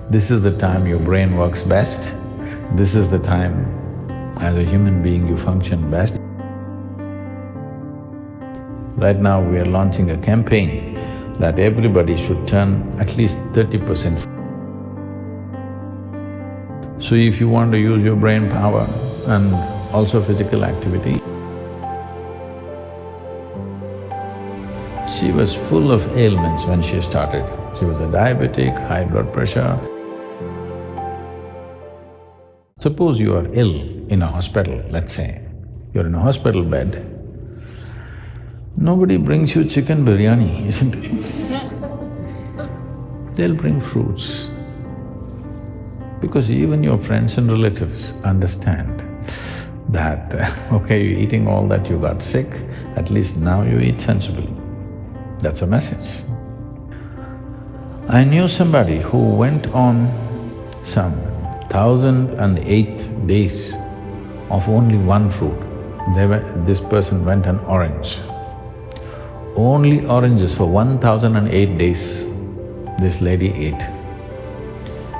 This is the time your brain works best. This is the time as a human being you function best. Right now we are launching a campaign that everybody should turn at least 30%. So if you want to use your brain power and also physical activity, she was full of ailments when she started. She was a diabetic, high blood pressure. Suppose you are ill in a hospital, let's say, you're in a hospital bed, nobody brings you chicken biryani, isn't it? They'll bring fruits. Because even your friends and relatives understand that, okay, you're eating all that, you got sick, at least now you eat sensibly. That's a message. I knew somebody who went on some 1,008 days of only one fruit. This person went on orange. Only oranges for 1,008 days this lady ate.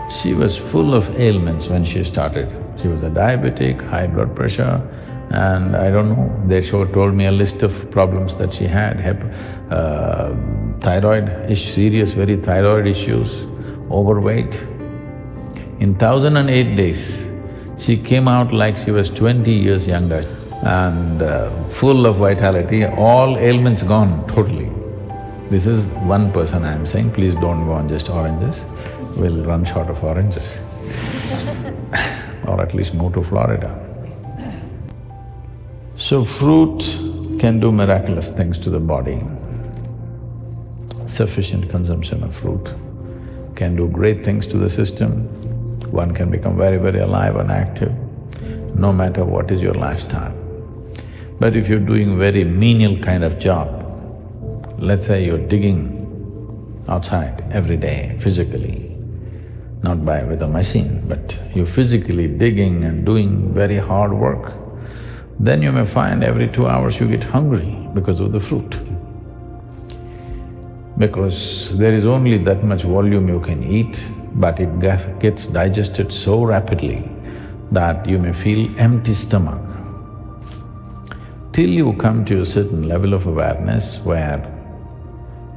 She was full of ailments when she started. She was a diabetic, high blood pressure, and I don't know, they told me a list of problems that she had, serious very thyroid issues, overweight. In 1,008 days, she came out like she was 20 years younger and full of vitality, all ailments gone totally. This is one person I'm saying, please don't go on just oranges, we'll run short of oranges or at least move to Florida. So fruit can do miraculous things to the body. Sufficient consumption of fruit can do great things to the system. One can become very, very alive and active, no matter what is your lifestyle. But if you're doing very menial kind of job, let's say you're digging outside every day physically, not with a machine, but you're physically digging and doing very hard work, then you may find every 2 hours you get hungry because of the fruit. Because there is only that much volume you can eat, but it gets digested so rapidly that you may feel empty stomach. Till you come to a certain level of awareness where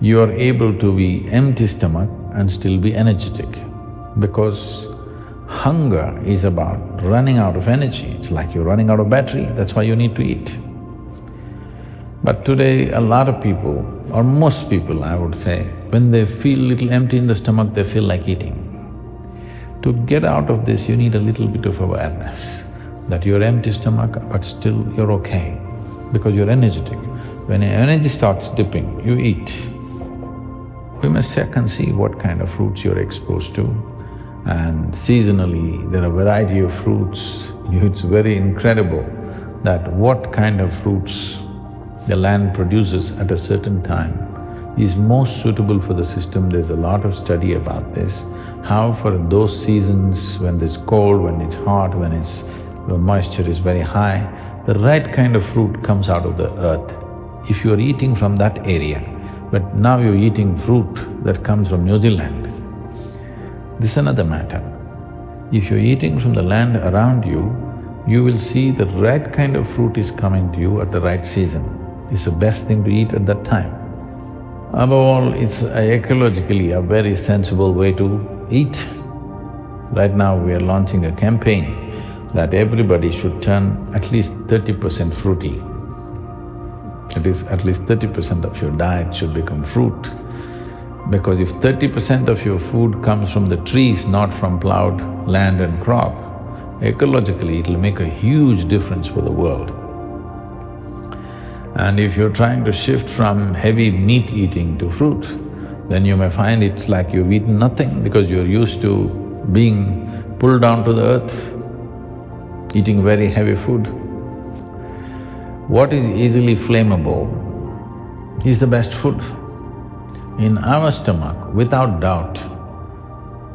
you are able to be empty stomach and still be energetic, because hunger is about running out of energy. It's like you're running out of battery, that's why you need to eat. But today, a lot of people, or most people I would say, when they feel little empty in the stomach, they feel like eating. To get out of this, you need a little bit of awareness that you're empty stomach, but still you're okay, because you're energetic. When your energy starts dipping, you eat. We must check and see what kind of fruits you're exposed to. And seasonally, there are a variety of fruits. It's very incredible that what kind of fruits the land produces at a certain time is most suitable for the system. There's a lot of study about this, how for those seasons when it's cold, when it's hot, when the moisture is very high, the right kind of fruit comes out of the earth. If you're eating from that area, but now you're eating fruit that comes from New Zealand, this is another matter. If you're eating from the land around you, you will see the right kind of fruit is coming to you at the right season. It's the best thing to eat at that time. Above all, it's ecologically a very sensible way to eat. Right now we are launching a campaign that everybody should turn at least 30% fruity. It is at least 30% of your diet should become fruit. Because if 30% of your food comes from the trees, not from plowed land and crop, ecologically it'll make a huge difference for the world. And if you're trying to shift from heavy meat eating to fruit, then you may find it's like you've eaten nothing because you're used to being pulled down to the earth, eating very heavy food. What is easily flammable is the best food. In our stomach, without doubt,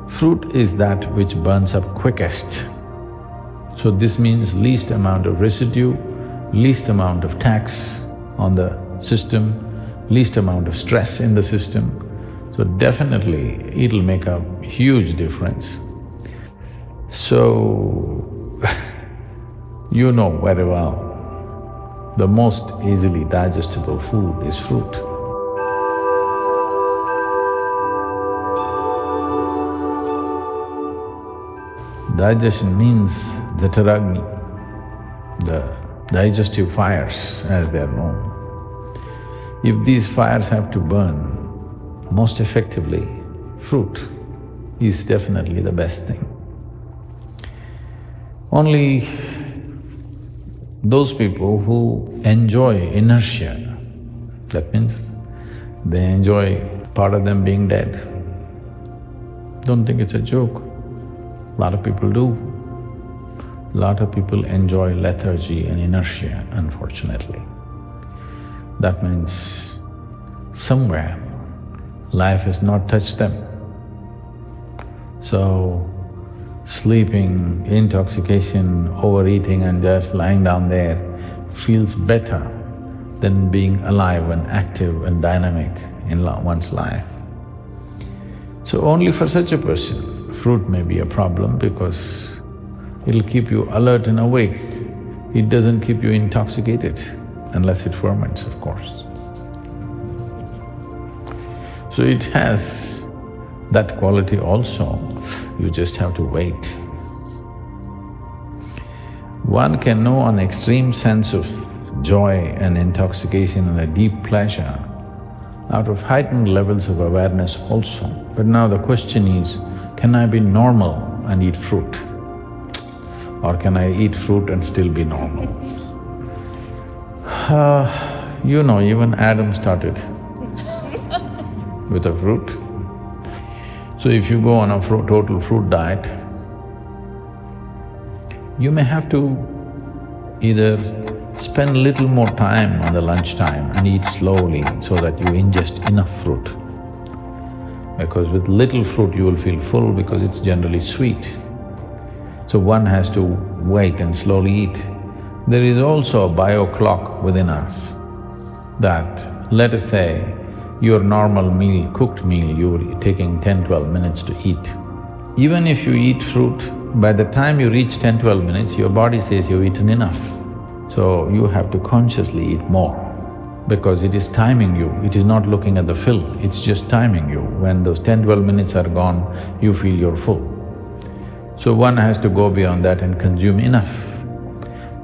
fruit is that which burns up quickest. So this means least amount of residue, least amount of tax on the system, least amount of stress in the system. So definitely it'll make a huge difference. So, you know very well, the most easily digestible food is fruit. Digestion means the taragni, the digestive fires as they are known. If these fires have to burn most effectively, fruit is definitely the best thing. Only those people who enjoy inertia, that means they enjoy part of them being dead. Don't think it's a joke. A lot of people do. A lot of people enjoy lethargy and inertia, unfortunately. That means somewhere life has not touched them. So, sleeping, intoxication, overeating and just lying down there feels better than being alive and active and dynamic in one's life. So only for such a person, fruit may be a problem because it'll keep you alert and awake. It doesn't keep you intoxicated unless it ferments, of course. So it has that quality also, you just have to wait. One can know an extreme sense of joy and intoxication and a deep pleasure out of heightened levels of awareness also. But now the question is, can I be normal and eat fruit? Or can I eat fruit and still be normal? You know, even Adam started with a fruit. So if you go on a total fruit diet, you may have to either spend little more time on the lunchtime and eat slowly so that you ingest enough fruit. Because with little fruit you will feel full because it's generally sweet. So one has to wait and slowly eat. There is also a bio clock within us that, let us say, your normal meal, cooked meal, you're taking 10-12 minutes to eat. Even if you eat fruit, by the time you reach 10-12 minutes, your body says you've eaten enough. So you have to consciously eat more because it is timing you, it is not looking at the fill, it's just timing you. When those 10-12 minutes are gone, you feel you're full. So one has to go beyond that and consume enough.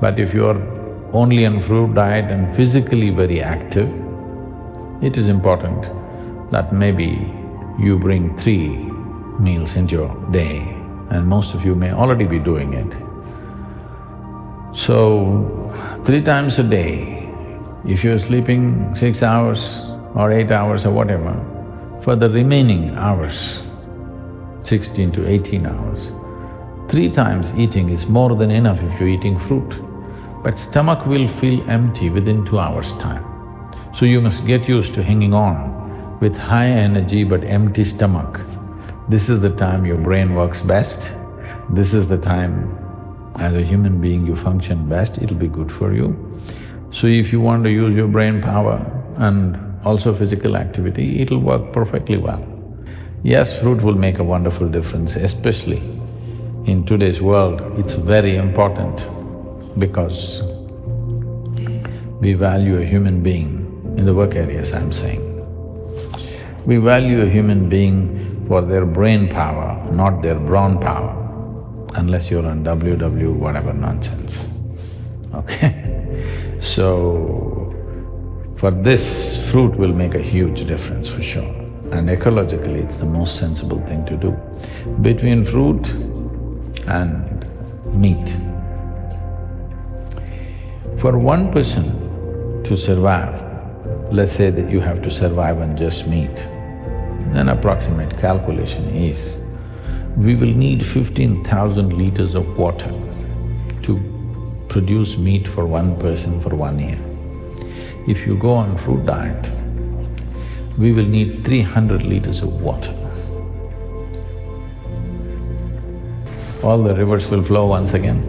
But if you're only on fruit diet and physically very active, it is important that maybe you bring 3 meals into your day, and most of you may already be doing it. So, 3 times a day, if you're sleeping 6 hours or 8 hours or whatever, for the remaining hours, 16 to 18 hours, 3 times eating is more than enough if you're eating fruit. But stomach will feel empty within 2 hours' time. So you must get used to hanging on with high energy but empty stomach. This is the time your brain works best. This is the time as a human being you function best, it'll be good for you. So if you want to use your brain power and also physical activity, it'll work perfectly well. Yes, fruit will make a wonderful difference, especially in today's world, it's very important because we value a human being, in the work areas I'm saying. We value a human being for their brain power, not their brawn power, unless you're on WW whatever nonsense, okay? So, for this, fruit will make a huge difference for sure. And ecologically, it's the most sensible thing to do. Between fruit and meat, for one person to survive, let's say that you have to survive on just meat, an approximate calculation is, we will need 15,000 liters of water to produce meat for one person for 1 year. If you go on fruit diet, we will need 300 liters of water. All the rivers will flow once again.